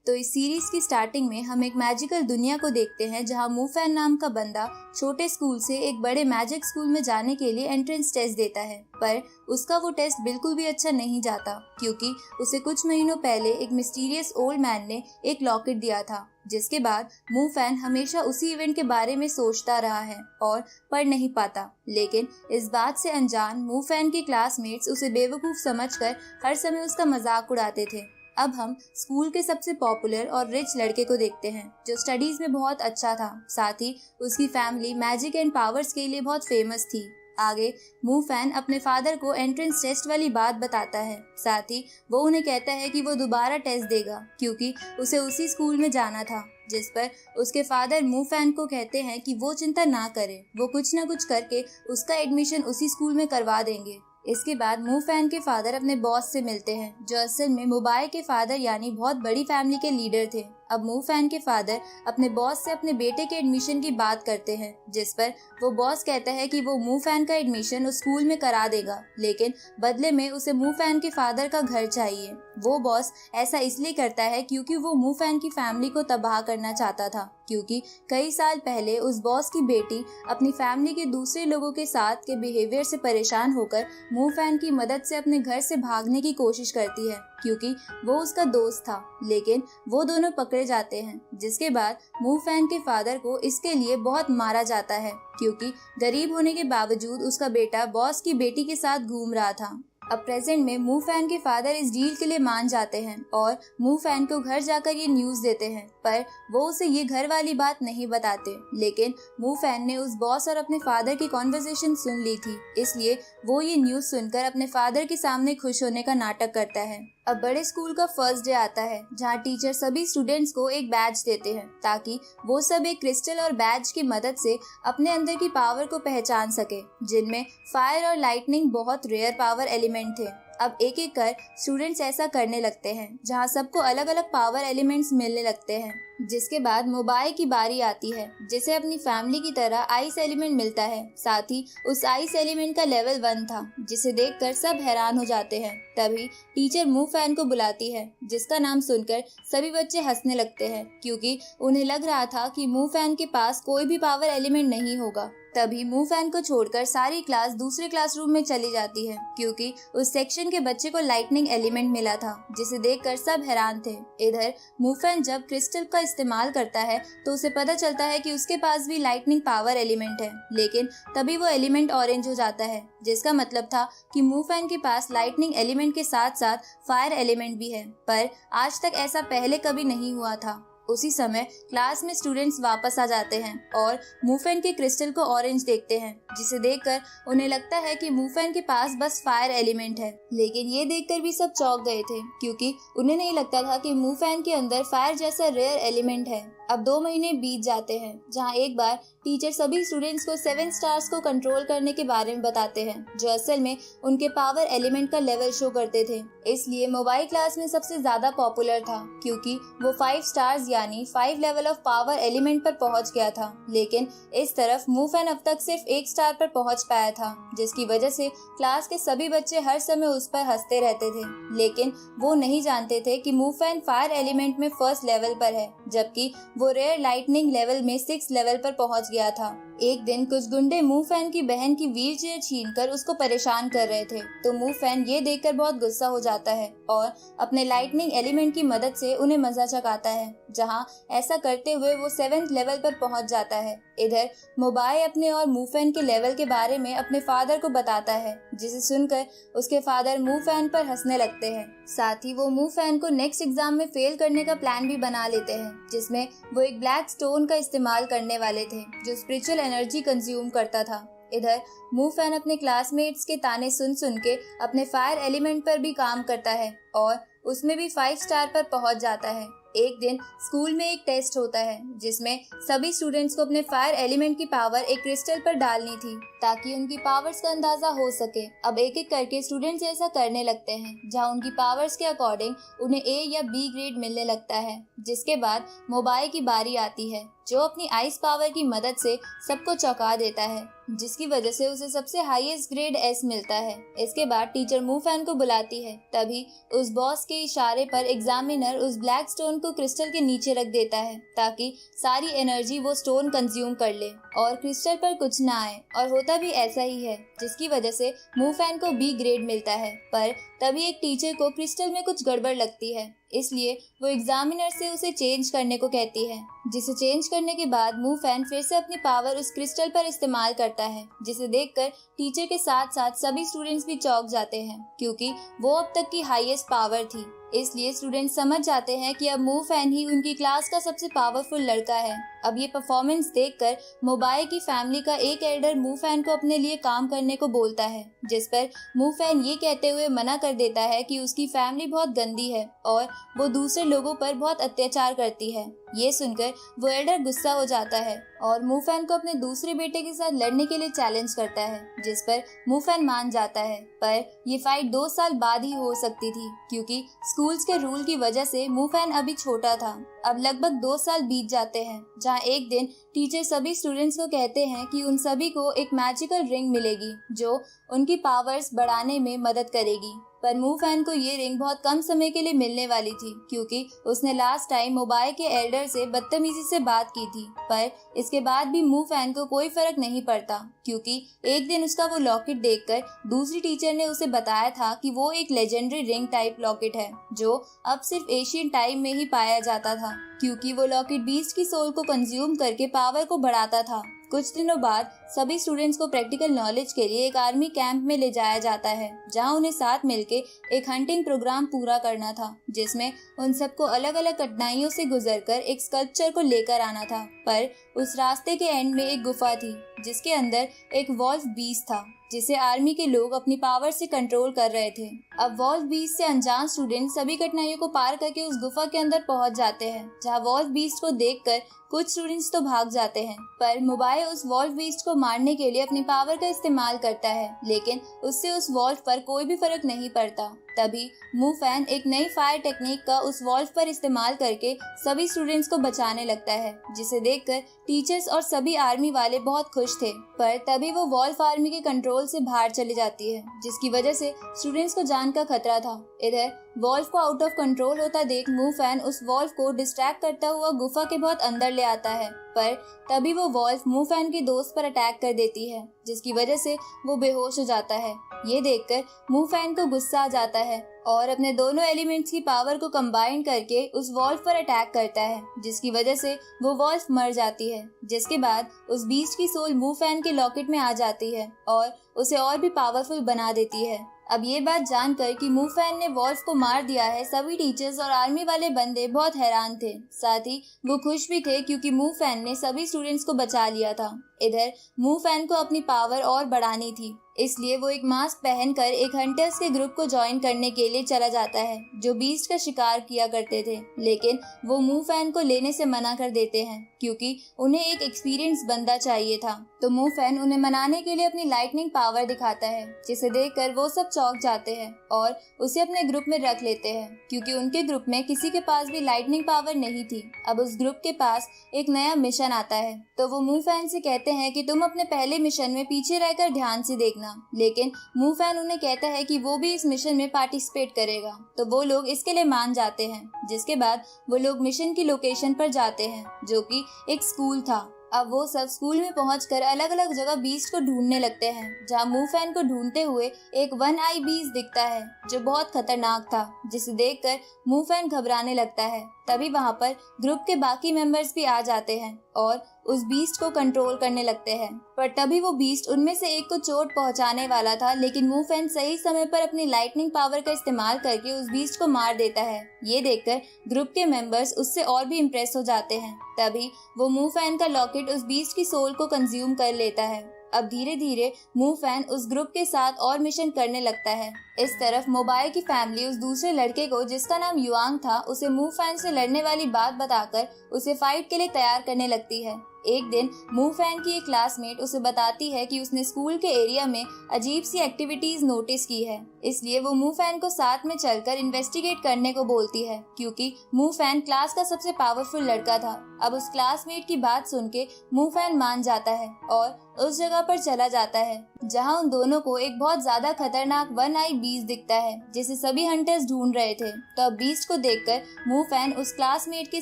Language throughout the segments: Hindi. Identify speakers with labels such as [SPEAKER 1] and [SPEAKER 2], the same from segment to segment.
[SPEAKER 1] तो इस सीरीज की स्टार्टिंग में हम एक मैजिकल दुनिया को देखते हैं जहां मूफैन नाम का बंदा छोटे स्कूल से एक बड़े मैजिक स्कूल में जाने के लिए एंट्रेंस टेस्ट देता है, पर उसका वो टेस्ट बिल्कुल भी अच्छा नहीं जाता क्योंकि उसे कुछ महीनों पहले एक मिस्टीरियस ओल्ड मैन ने एक लॉकेट दिया था, जिसके बाद मूफैन हमेशा उसी इवेंट के बारे में सोचता रहा है और पढ़ नहीं पाता। लेकिन इस बात से अनजान मूफैन के क्लासमेट्स उसे बेवकूफ समझकर हर समय उसका मजाक उड़ाते थे। अब हम स्कूल के सबसे पॉपुलर और रिच लड़के को देखते हैं जो स्टडीज में बहुत अच्छा था, साथ ही उसकी फैमिली मैजिक एंड पावर्स के लिए बहुत फेमस थी। आगे मूफैन अपने फादर को एंट्रेंस टेस्ट वाली बात बताता है, साथ ही वो उन्हें कहता है कि वो दोबारा टेस्ट देगा क्योंकि उसे उसी स्कूल में जाना था, जिस पर उसके फादर मूफैन को कहते हैं कि वो चिंता ना करे, वो कुछ ना कुछ करके उसका एडमिशन उसी स्कूल में करवा देंगे। इसके बाद मूफैन के फादर अपने बॉस से मिलते हैं जो असल में मुबाई के फादर यानी बहुत बड़ी फैमिली के लीडर थे। अब मूफैन के फादर अपने बॉस से अपने बेटे के एडमिशन की बात करते हैं, जिस पर वो बॉस कहता है कि वो मूफैन का एडमिशन उस स्कूल में करा देगा, लेकिन बदले में उसे मूफैन के फादर का घर चाहिए। वो बॉस ऐसा इसलिए करता है क्योंकि वो मूफैन की फैमिली को तबाह करना चाहता था, क्योंकि कई साल पहले उस बॉस की बेटी अपनी फैमिली के दूसरे लोगों के साथ के बिहेवियर से परेशान होकर मूफैन की मदद से अपने घर से भागने की कोशिश करती है क्योंकि वो उसका दोस्त था, लेकिन वो दोनों पकड़े जाते हैं, जिसके बाद मूफैन के फादर को इसके लिए बहुत मारा जाता है क्योंकि गरीब होने के बावजूद उसका बेटा बॉस की बेटी के साथ घूम रहा था। अब प्रेजेंट में मूफैन के फादर इस डील के लिए मान जाते हैं और मूफैन को घर जाकर ये न्यूज देते हैं, पर वो उसे ये घर वाली बात नहीं बताते। लेकिन मूफैन ने उस बॉस और अपने फादर की कॉन्वर्सेशन सुन ली थी, इसलिए वो ये न्यूज सुनकर अपने फादर के सामने खुश होने का नाटक करता है। अब बड़े स्कूल का फर्स्ट डे आता है जहाँ टीचर सभी स्टूडेंट्स को एक बैज देते हैं ताकि वो सब एक क्रिस्टल और बैज की मदद से अपने अंदर की पावर को पहचान सके, जिनमें फायर और लाइटनिंग बहुत रेयर पावर एलिमेंट थे। अब एक एक कर स्टूडेंट्स ऐसा करने लगते हैं जहाँ सबको अलग अलग पावर एलिमेंट्स मिलने लगते हैं, जिसके बाद मोबाइल की बारी आती है जिसे अपनी फैमिली की तरह आइस एलिमेंट मिलता है। साथ ही उस आइस एलिमेंट का लेवल 1 था, जिसे देखकर सब हैरान हो जाते हैं। तभी टीचर मूफैन को बुलाती है, जिसका नाम सुनकर सभी बच्चे हंसने लगते हैं क्योंकि उन्हें लग रहा था कि मूफैन के पास कोई भी पावर एलिमेंट नहीं होगा। तभी मूफैन को छोड़कर सारी क्लास दूसरे क्लासरूम में चली जाती है क्योंकि उस सेक्शन के बच्चे को लाइटनिंग एलिमेंट मिला था, जिसे देखकर सब हैरान थे। इधर मूफैन जब क्रिस्टल का इस्तेमाल करता है तो उसे पता चलता है कि उसके पास भी लाइटनिंग पावर एलिमेंट है, लेकिन तभी वो एलिमेंट ऑरेंज हो जाता है, जिसका मतलब था कि मूफैन के पास लाइटनिंग एलिमेंट के साथ साथ फायर एलिमेंट भी है, पर आज तक ऐसा पहले कभी नहीं हुआ था। उसी समय क्लास में स्टूडेंट्स वापस आ जाते हैं और मूफैन के क्रिस्टल को ऑरेंज देखते हैं, जिसे देखकर उन्हें लगता है कि मूफैन के पास बस फायर एलिमेंट है। लेकिन ये देखकर भी सब चौंक गए थे क्योंकि उन्हें नहीं लगता था कि मूफैन के अंदर फायर जैसा रेयर एलिमेंट है। अब 2 महीने बीत जाते हैं जहाँ एक बार टीचर सभी स्टूडेंट्स को 7 स्टार्स को कंट्रोल करने के बारे में बताते हैं, जो असल में उनके पावर एलिमेंट का लेवल शो करते थे। इसलिए मोबाइल क्लास में सबसे ज्यादा पॉपुलर था क्योंकि वो 5 स्टार्स यानी 5 लेवल ऑफ पावर एलिमेंट पर पहुंच गया था। लेकिन इस तरफ मूफैन अब तक सिर्फ 1 स्टार पर पहुंच पाया था, जिसकी वजह से क्लास के सभी बच्चे हर समय उस पर हंसते रहते थे। लेकिन वो नहीं जानते थे कि मूफैन फायर एलिमेंट में 1st लेवल पर है, जबकि वो रेयर लाइटनिंग लेवल में 6 लेवल पर पहुंच गया था। एक दिन कुछ गुंडे मूफैन की बहन की व्हीलचेयर छीनकर उसको परेशान कर रहे थे, तो मूफैन ये देखकर बहुत गुस्सा हो जाता है और अपने लाइटनिंग एलिमेंट की मदद से उन्हें मजा चखाता है, जहां ऐसा करते हुए वो 7th लेवल पर पहुंच जाता है। इधर मोबाइल अपने और मूफैन के लेवल के बारे में अपने फादर को बताता है, जिसे सुनकर उसके फादर मूफैन पर हंसने लगते हैं। साथ ही वो मूफैन को नेक्स्ट एग्जाम में फेल करने का प्लान भी बना लेते हैं, जिसमें वो एक ब्लैक स्टोन का इस्तेमाल करने वाले थे जो स्पिरिचुअल एनर्जी कंज्यूम करता था। इधर मूफैन अपने क्लासमेट्स के ताने सुन सुन के अपने फायर एलिमेंट पर भी काम करता है और उसमें भी 5 स्टार पर पहुंच जाता है। एक दिन स्कूल में एक टेस्ट होता है जिसमें सभी स्टूडेंट्स को अपने फायर एलिमेंट की पावर एक क्रिस्टल पर डालनी थी ताकि उनकी पावर्स का अंदाजा हो सके। अब एक एक करके स्टूडेंट्स ऐसा करने लगते हैं जहां उनकी पावर्स के अकॉर्डिंग उन्हें A या B ग्रेड मिलने लगता है। जिसके बाद मोबाइल की बारी आती है जो अपनी आइस पावर की मदद से सबको चौंका देता है, जिसकी वजह से उसे सबसे हाईएस्ट ग्रेड S मिलता है। इसके बाद टीचर मूफैन को बुलाती है, तभी उस बॉस के इशारे पर एग्जामिनर उस ब्लैक स्टोन स्टोन को क्रिस्टल के नीचे रख देता है ताकि सारी एनर्जी वो स्टोन कंज्यूम कर ले और क्रिस्टल पर कुछ ना आए। और होता भी ऐसा ही है, जिसकी वजह से मूफैन को बी ग्रेड मिलता है। पर तभी एक टीचर को क्रिस्टल में कुछ गड़बड़ लगती है, इसलिए वो एग्जामिनर से उसे चेंज करने को कहती है, जिसे चेंज करने के बाद मूफैन फिर से अपनी पावर उस क्रिस्टल पर इस्तेमाल करता है, जिसे देखकर टीचर के साथ साथ सभी स्टूडेंट्स भी चौंक जाते हैं क्योंकि वो अब तक की हाईएस्ट पावर थी। इसलिए स्टूडेंट्स समझ जाते हैं कि अब मूफैन ही उनकी क्लास का सबसे पावरफुल लड़का है। अब ये परफॉर्मेंस देखकर मोबाइल की फैमिली का एक एल्डर मूफैन को अपने लिए काम करने को बोलता है, जिस पर मूफैन ये कहते हुए मना कर देता है कि उसकी फैमिली बहुत गंदी है और वो दूसरे लोगों पर बहुत अत्याचार करती है। ये सुनकर वो एल्डर गुस्सा हो जाता है और मूफैन को अपने दूसरे बेटे के साथ लड़ने के लिए चैलेंज करता है, जिस पर मूफैन मान जाता है। पर ये फाइट 2 साल बाद ही हो सकती थी क्योंकि स्कूल्स के रूल की वजह से मूफैन अभी छोटा था। अब लगभग 2 साल बीत जाते हैं, जहाँ एक दिन टीचर सभी स्टूडेंट्स को कहते हैं कि उन सभी को एक मैजिकल रिंग मिलेगी जो उनकी पावर्स बढ़ाने में मदद करेगी। पर मूफैन को ये रिंग बहुत कम समय के लिए मिलने वाली थी क्योंकि उसने लास्ट टाइम मोबाइल के एल्डर से बदतमीजी से बात की थी। पर इसके बाद भी मूफैन को कोई फर्क नहीं पड़ता क्योंकि एक दिन उसका वो लॉकेट देखकर दूसरी टीचर ने उसे बताया था कि वो एक लेजेंडरी रिंग टाइप लॉकेट है जो अब सिर्फ एशियन टाइम में ही पाया जाता था, क्योंकि वो लॉकेट बीस्ट की सोल को कंज्यूम करके पावर को बढ़ाता था। कुछ दिनों बाद सभी स्टूडेंट्स को प्रैक्टिकल नॉलेज के लिए एक आर्मी कैंप में ले जाया जाता है, जहां उन्हें साथ मिलके एक हंटिंग प्रोग्राम पूरा करना था, जिसमें उन सबको अलग अलग कठिनाइयों से गुजरकर एक स्कल्पचर को लेकर आना था। पर उस रास्ते के एंड में एक गुफा थी जिसके अंदर एक वॉल्फ बीस्ट था, जिसे आर्मी के लोग अपनी पावर से कंट्रोल कर रहे थे। अब वॉल्फ बीस्ट से अनजान स्टूडेंट सभी कठिनाइयों को पार करके उस गुफा के अंदर पहुंच जाते हैं, जहां वॉल्फ बीस्ट को देखकर कुछ स्टूडेंट्स तो भाग जाते हैं। पर मोबाइल उस वॉल्फ बीस्ट को मारने के लिए अपनी पावर का इस्तेमाल करता है, लेकिन उससे उस वॉल्फ पर कोई भी फर्क नहीं पड़ता। तभी मूफैन एक नई फायर टेक्निक का उस वॉल्फ पर इस्तेमाल करके सभी स्टूडेंट्स को बचाने लगता है, जिसे देखकर टीचर्स और सभी आर्मी वाले बहुत खुश थे। पर तभी वो वॉल्फ आर्मी के कंट्रोल से बाहर चली जाती है, जिसकी वजह से स्टूडेंट्स को जान का खतरा था। इधर वॉल्फ को आउट ऑफ कंट्रोल होता देख मूफैन उस वॉल्फ को डिस्ट्रैक्ट करता हुआ गुफा के बहुत अंदर ले आता है। पर तभी वो वॉल्फ मूफैन के दोस्त पर अटैक कर देती है, जिसकी वजह से वो बेहोश हो जाता है। ये देखकर मूफैन को गुस्सा आ जाता है और अपने दोनों एलिमेंट्स की पावर को कंबाइन करके उस वॉल्फ पर अटैक करता है, जिसकी वजह से वो वॉल्फ मर जाती है। जिसके बाद उस बीस्ट की सोल मूफैन के लॉकेट में आ जाती है और उसे और भी पावरफुल बना देती है। अब ये बात जानकर कि मूफैन ने वॉल्फ को मार दिया है, सभी टीचर्स और आर्मी वाले बंदे बहुत हैरान थे। साथ ही वो खुश भी थे क्योंकि मूफैन ने सभी स्टूडेंट्स को बचा लिया था। इधर मूफैन को अपनी पावर और बढ़ानी थी, इसलिए वो एक मास्क पहनकर एक हंटर्स के ग्रुप को ज्वाइन करने के लिए चला जाता है जो बीस्ट का शिकार किया करते थे। लेकिन वो मूफैन को लेने से मना कर देते हैं क्योंकि उन्हें एक एक्सपीरियंस बंदा चाहिए था। तो मूफैन उन्हें मनाने के लिए अपनी लाइटनिंग पावर दिखाता है, जिसे देखकर वो सब चौंक जाते हैं और उसे अपने ग्रुप में रख लेते हैं क्योंकि उनके ग्रुप में किसी के पास भी लाइटनिंग पावर नहीं थी। अब उस ग्रुप के पास एक नया मिशन आता है, तो वो मूफैन से कहते हैं कि तुम अपने पहले मिशन में पीछे रहकर ध्यान से देखना। लेकिन मूफैन उन्हें कहता है कि वो भी इस मिशन में पार्टिसिपेट करेगा, तो वो लोग इसके लिए मान जाते हैं। जिसके बाद वो लोग मिशन की लोकेशन पर जाते हैं, जो कि एक स्कूल था। अब वो सब स्कूल में पहुंचकर अलग अलग जगह बीस्ट को ढूंढने लगते हैं, जहां मूफैन को ढूंढते हुए एक वन आई बीस्ट दिखता है जो बहुत खतरनाक था, जिसे देखकर मूफैन घबराने लगता है। तभी वहां पर ग्रुप के बाकी मेंबर्स भी आ जाते हैं और उस बीस्ट को कंट्रोल करने लगते हैं। पर तभी वो बीस्ट उनमें से एक को चोट पहुंचाने वाला था, लेकिन मूफैन सही समय पर अपनी लाइटनिंग पावर का इस्तेमाल करके उस बीस्ट को मार देता है। ये देखकर ग्रुप के मेंबर्स उससे और भी इम्प्रेस हो जाते हैं। तभी वो मूफैन का लॉकेट उस बीस्ट की सोल को कंज्यूम कर लेता है। अब धीरे धीरे मूफैन उस ग्रुप के साथ और मिशन करने लगता है। इस तरफ मोबाइल की फैमिली उस दूसरे लड़के को, जिसका नाम युआंग था, उसे मूफैन से लड़ने वाली बात बताकर उसे फाइट के लिए तैयार करने लगती है। एक दिन मू फैन की एक क्लासमेट उसे बताती है कि उसने स्कूल के एरिया में अजीब सी एक्टिविटीज नोटिस की है, इसलिए वो मू फैन को साथ में चलकर इन्वेस्टिगेट करने को बोलती है, क्योंकि मू फैन क्लास का सबसे पावरफुल लड़का था। अब उस क्लासमेट की बात सुन के मू फैन मान जाता है और उस जगह पर चला जाता है जहां उन दोनों को एक बहुत ज्यादा खतरनाक वन आई बीस्ट दिखता है, जिसे सभी हंटर्स ढूंढ रहे थे। तो अब बीस्ट को देखकर मू फैन उस क्लासमेट के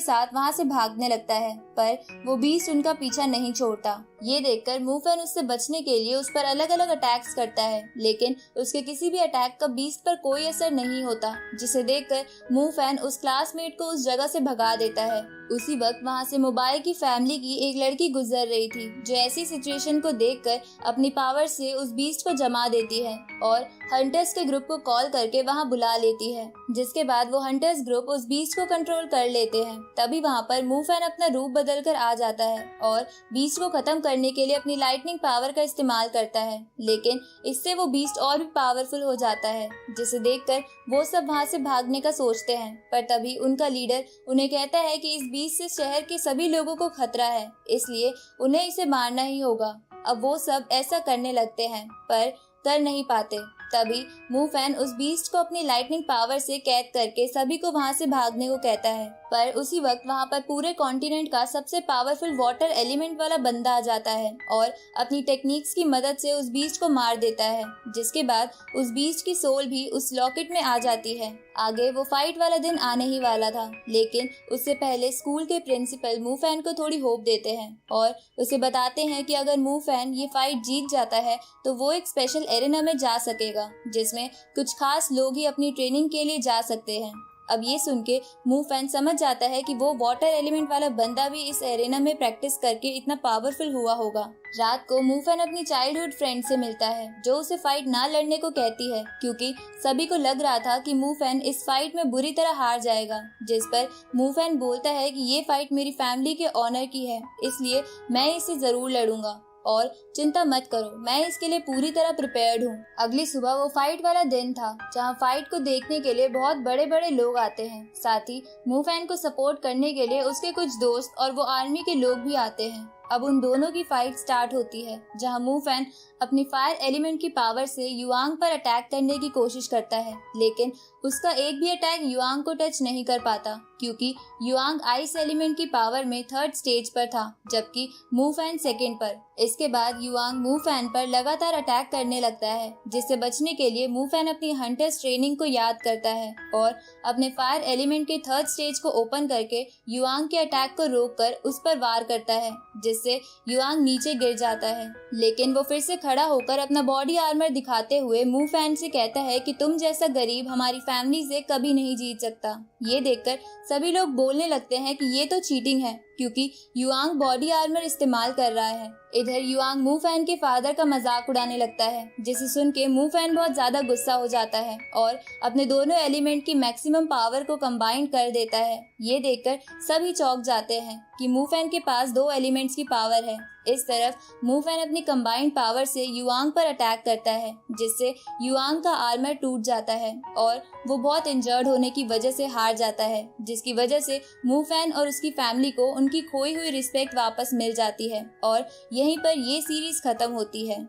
[SPEAKER 1] साथ वहां से भागने लगता है, पर वो बीस्ट उनका पीछा नहीं छोड़ता। ये देखकर मू फैन उससे बचने के लिए उस पर अलग अलग अटैक्स करता है, लेकिन उसके किसी भी अटैक का बीस्ट पर कोई असर नहीं होता, जिसे देखकर मू फैन उस क्लासमेट को उस जगह से भगा देता है। उसी वक्त वहाँ से मोबाइल की फैमिली की एक लड़की गुजर रही थी, जो ऐसी सिचुएशन को देखकर अपनी पावर से उस बीस्ट को जमा देती है और हंटर्स के ग्रुप को कॉल करके वहाँ बुला लेती है, जिसके बाद वो हंटर्स ग्रुप उस बीस्ट को कंट्रोल कर लेते हैं। तभी वहाँ पर मू फैन अपना रूप बदल कर आ जाता है और बीस्ट को खत्म करने के लिए अपनी लाइटनिंग पावर का इस्तेमाल करता है, लेकिन इससे वो बीस्ट और भी पावरफुल हो जाता है, जिसे देखकर वो सब वहाँ से भागने का सोचते हैं। पर तभी उनका लीडर उन्हें कहता है कि इस बीस्ट से शहर के सभी लोगों को खतरा है, इसलिए उन्हें इसे मारना ही होगा। अब वो सब ऐसा करने लगते हैं, पर कर नहीं पाते। तभी मू फैन उस बीस्ट को अपनी लाइटनिंग पावर से कैद करके सभी को वहां से भागने को कहता है, पर उसी वक्त वहां पर पूरे कॉन्टिनेंट का सबसे पावरफुल वाटर एलिमेंट वाला बंदा आ जाता है और अपनी टेक्निक्स की मदद से उस बीस्ट को मार देता है, जिसके बाद उस बीस्ट की सोल भी उस लॉकेट में आ जाती है। आगे वो फाइट वाला दिन आने ही वाला था, लेकिन उससे पहले स्कूल के प्रिंसिपल मू फैन को थोड़ी होप देते हैं और उसे बताते हैं कि अगर मू फैन ये फाइट जीत जाता है तो वो एक स्पेशल एरेना में जा सकेगा, जिसमें कुछ खास लोग ही अपनी ट्रेनिंग के लिए जा सकते हैं। अब ये सुन के मू फैन समझ जाता है कि वो वाटर एलिमेंट वाला बंदा भी इस एरेना में प्रैक्टिस करके इतना पावरफुल हुआ होगा। रात को मू फैन अपनी चाइल्डहुड फ्रेंड से मिलता है, जो उसे फाइट ना लड़ने को कहती है, क्योंकि सभी को लग रहा था कि मू फैन इस फाइट में बुरी तरह हार जाएगा। जिस पर मू फैन बोलता है कि ये फाइट मेरी फैमिली के ऑनर की है, इसलिए मैं इसे जरूर लड़ूंगा और चिंता मत करो, मैं इसके लिए पूरी तरह प्रिपेयर्ड हूँ। अगली सुबह वो फाइट वाला दिन था, जहाँ फाइट को देखने के लिए बहुत बड़े बड़े लोग आते हैं। साथ ही मू फैन को सपोर्ट करने के लिए उसके कुछ दोस्त और वो आर्मी के लोग भी आते हैं। अब उन दोनों की फाइट स्टार्ट होती है, जहां मू फैन अपनी फायर एलिमेंट की पावर से युआंग पर अटैक करने की कोशिश करता है, लेकिन उसका एक भी अटैक युआंग को टच नहीं कर पाता, क्योंकि युआंग आइस एलिमेंट की पावर में 3rd स्टेज पर था, जबकि मू फैन 2nd पर। इसके बाद युआंग मू फैन पर लगातार अटैक करने लगता है, जिससे बचने के लिए मू फैन अपनी हंटर्स ट्रेनिंग को याद करता है और अपने फायर एलिमेंट के 3rd स्टेज को ओपन करके युआंग के अटैक को रोककर उस पर वार करता है, जिससे युआंग नीचे गिर जाता है। लेकिन वो फिर से खड़ा होकर अपना बॉडी आर्मर दिखाते हुए मू फैन से कहता है कि तुम जैसा गरीब हमारी फैमिली से कभी नहीं जीत सकता। ये देखकर सभी लोग बोलने लगते हैं कि ये तो चीटिंग है, क्योंकि युआंग बॉडी आर्मर इस्तेमाल कर रहा है। इधर युआंग मू फैन के फादर का मजाक उड़ाने लगता है, जिसे सुन के मू फैन बहुत ज्यादा गुस्सा हो जाता है और अपने दोनों एलिमेंट की मैक्सिमम पावर को कंबाइन कर देता है। ये देखकर सभी चौंक जाते हैं कि मू फैन के पास 2 एलिमेंट्स की पावर है। इस तरफ मू फैन अपनी कंबाइंड पावर से युआंग पर अटैक करता है, जिससे युआंग का आर्मर टूट जाता है और वो बहुत इंजर्ड होने की वजह से हार जाता है, जिसकी वजह से मू फैन और उसकी फैमिली को उनकी खोई हुई रिस्पेक्ट वापस मिल जाती है और यहीं पर ये सीरीज खत्म होती है।